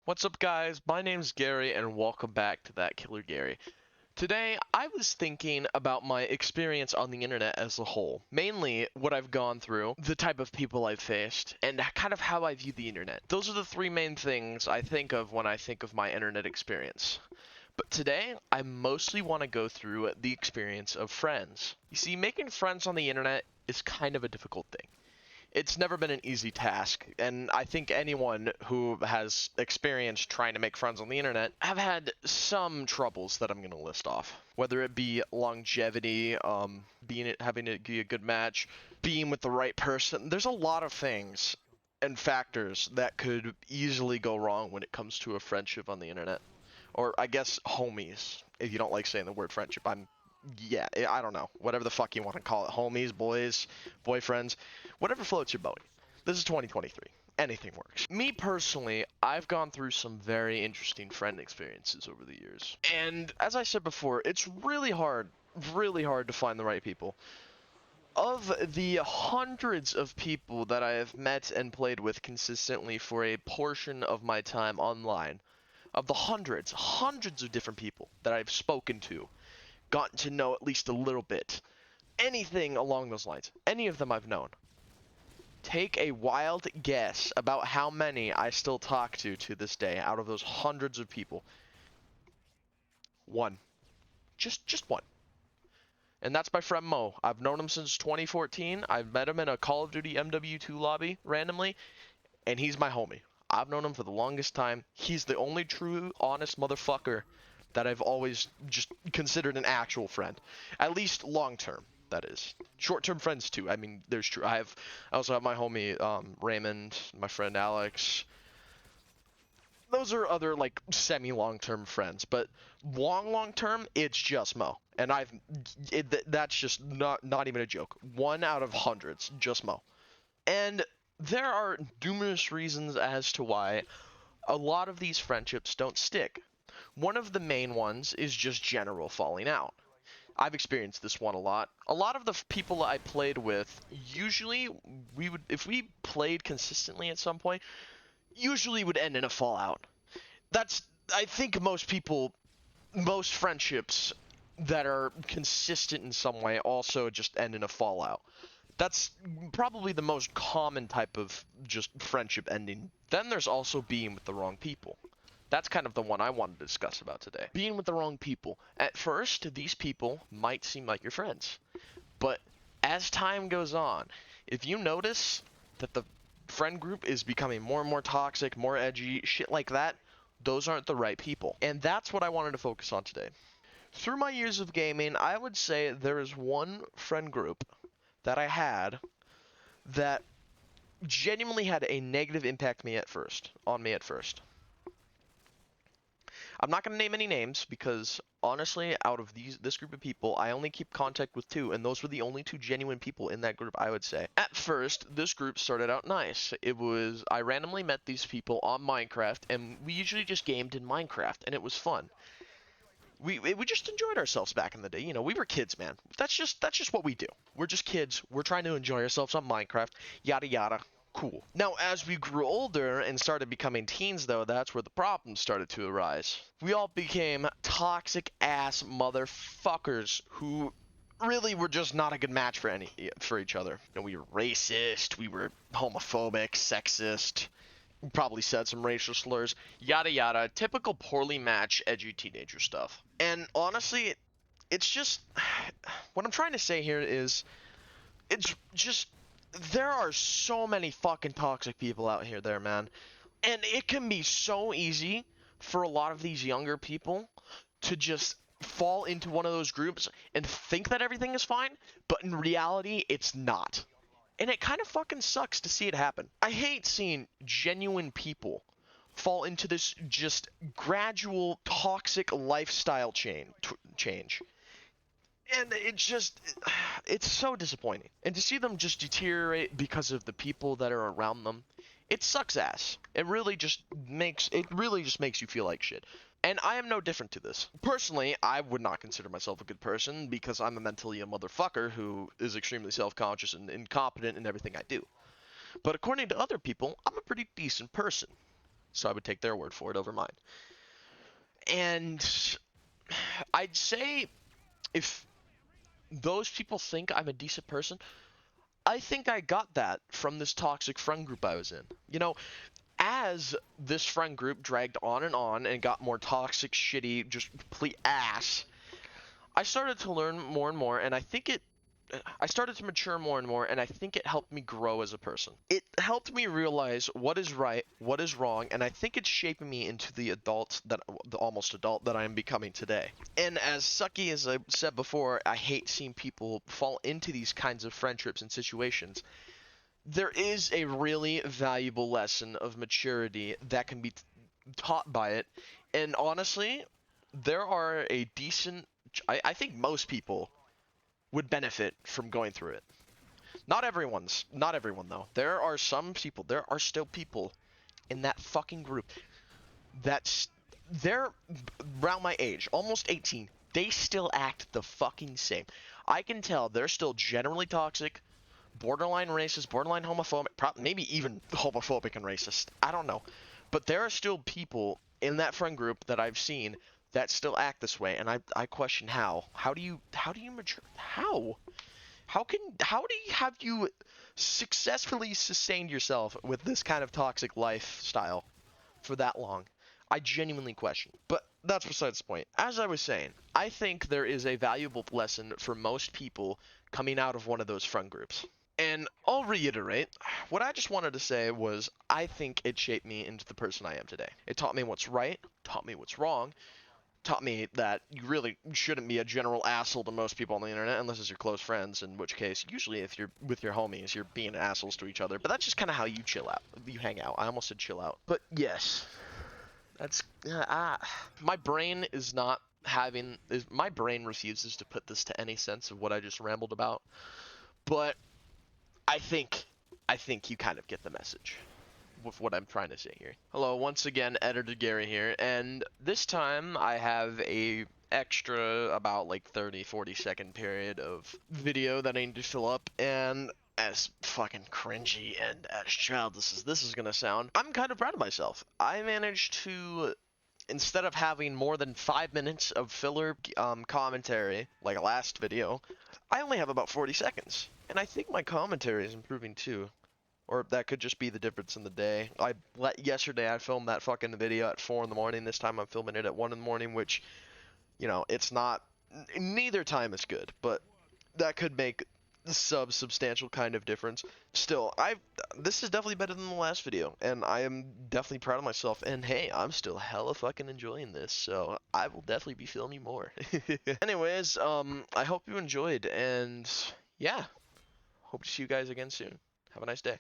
What's up, guys? My name's Gary, and welcome back to That Killer Gary. Today, I was thinking about my experience on the internet as a whole, mainly what I've gone through, the type of people I've faced, and kind of how I view the internet. Those are the three main things I think of when I think of my internet experience. But today, I mostly want to go through the experience of friends. You see, making friends on the internet is kind of a difficult thing. It's never been an easy task, and I think anyone who has experience trying to make friends on the internet have had some troubles that I'm going to list off. Whether it be longevity, having to be a good match, being with the right person. There's a lot of things and factors that could easily go wrong when it comes to a friendship on the internet. Or I guess homies, if you don't like saying the word friendship. Yeah, I don't know. Whatever the fuck you want to call it. Homies, boys, boyfriends, whatever floats your boat. This is 2023. Anything works. Me personally, I've gone through some very interesting friend experiences over the years. And as I said before, it's really hard to find the right people. Of the hundreds of people that I have met and played with consistently for a portion of my time online, of the hundreds of different people that I've spoken to, gotten to know at least a little bit, anything along those lines, any of them I've known. Take a wild guess about how many I still talk to this day out of those hundreds of people. One. Just one. And that's my friend Mo. I've known him since 2014. I've met him in a Call of Duty MW2 lobby randomly, and he's my homie. I've known him for the longest time. He's the only true, honest motherfucker that I've always just considered an actual friend. At least long term, that is. Short term friends too. I mean, there's true. I also have my homie Raymond, my friend Alex. Those are other like semi long term friends, but long term, it's just Mo. And that's just not even a joke. One out of hundreds, just Mo. And there are numerous reasons as to why a lot of these friendships don't stick. One of the main ones is just general falling out. I've experienced this one a lot. A lot of the people I played with, usually if we played consistently at some point, usually would end in a fallout. I think most friendships that are consistent in some way also just end in a fallout. That's probably the most common type of just friendship ending. Then there's also being with the wrong people. That's kind of the one I wanted to discuss about today. Being with the wrong people. At first, these people might seem like your friends. But as time goes on, if you notice that the friend group is becoming more and more toxic, more edgy, shit like that, those aren't the right people. And that's what I wanted to focus on today. Through my years of gaming, I would say there is one friend group that I had that genuinely had a negative impact on me at first. I'm not going to name any names because honestly, out of this group of people, I only keep contact with two, and those were the only two genuine people in that group, I would say. At first, this group started out nice. I randomly met these people on Minecraft, and we usually just gamed in Minecraft, and it was fun. We just enjoyed ourselves back in the day. You know, we were kids, man. That's just what we do. We're just kids. We're trying to enjoy ourselves on Minecraft. Yada yada. Cool. Now, as we grew older and started becoming teens, though, that's where the problems started to arise. We all became toxic ass motherfuckers who really were just not a good match for each other. You know, we were racist, we were homophobic, sexist, probably said some racial slurs, yada yada, typical poorly matched, edgy teenager stuff. And honestly, it's just what I'm trying to say here is it's just there are so many fucking toxic people out here there, man. And it can be so easy for a lot of these younger people to just fall into one of those groups and think that everything is fine, but in reality, it's not. And it kind of fucking sucks to see it happen. I hate seeing genuine people fall into this just gradual toxic lifestyle change. And it's so disappointing. And to see them just deteriorate because of the people that are around them, it sucks ass. It really just makes you feel like shit. And I am no different to this. Personally, I would not consider myself a good person because I'm a mentally ill motherfucker who is extremely self-conscious and incompetent in everything I do. But according to other people, I'm a pretty decent person. so I would take their word for it over mine. And I'd say if those people think I'm a decent person, I think I got that from this toxic friend group I was in. You know, as this friend group dragged on and got more toxic, shitty, just complete ass, I started to learn more and more, and I started to mature more and more, and I think it helped me grow as a person. It helped me realize what is right, what is wrong, and I think it's shaping me into the almost adult that I am becoming today. And as sucky as I said before, I hate seeing people fall into these kinds of friendships and situations. There is a really valuable lesson of maturity that can be taught by it, and honestly, there are a decent. I think most people would benefit from going through it. Not everyone though. There are still people in that fucking group they're around my age, almost 18. They still act the fucking same. I can tell they're still generally toxic, borderline racist, borderline homophobic, maybe even homophobic and racist. I don't know. But there are still people in that friend group that I've seen that still act this way, and I question how. How do you mature? How have you successfully sustained yourself with this kind of toxic lifestyle for that long? I genuinely question. But that's besides the point. As I was saying, I think there is a valuable lesson for most people coming out of one of those friend groups. And I'll reiterate, what I just wanted to say was I think it shaped me into the person I am today. It taught me what's right, taught me what's wrong, taught me that you really shouldn't be a general asshole to most people on the internet unless it's your close friends, in which case usually if you're with your homies you're being assholes to each other, but that's just kind of how you chill out, you hang out. I almost said chill out, but yes, that's my brain is not having my brain refuses to put this to any sense of what I just rambled about, but I think you kind of get the message with what I'm trying to say here. Hello, once again, Editor Gary here, and this time I have a extra about like 30-40 second period of video that I need to fill up, and as fucking cringy and as childish as this is gonna sound, I'm kind of proud of myself. I managed to, instead of having more than 5 minutes of filler commentary like last video, I only have about 40 seconds. And I think my commentary is improving too. Or that could just be the difference in the day. Yesterday I filmed that fucking video at 4 in the morning. This time I'm filming it at 1 in the morning, which, you know, it's not, neither time is good, but that could make substantial kind of difference. Still, this is definitely better than the last video, and I am definitely proud of myself, and hey, I'm still hella fucking enjoying this, so I will definitely be filming more. Anyways, I hope you enjoyed, and yeah, hope to see you guys again soon. Have a nice day.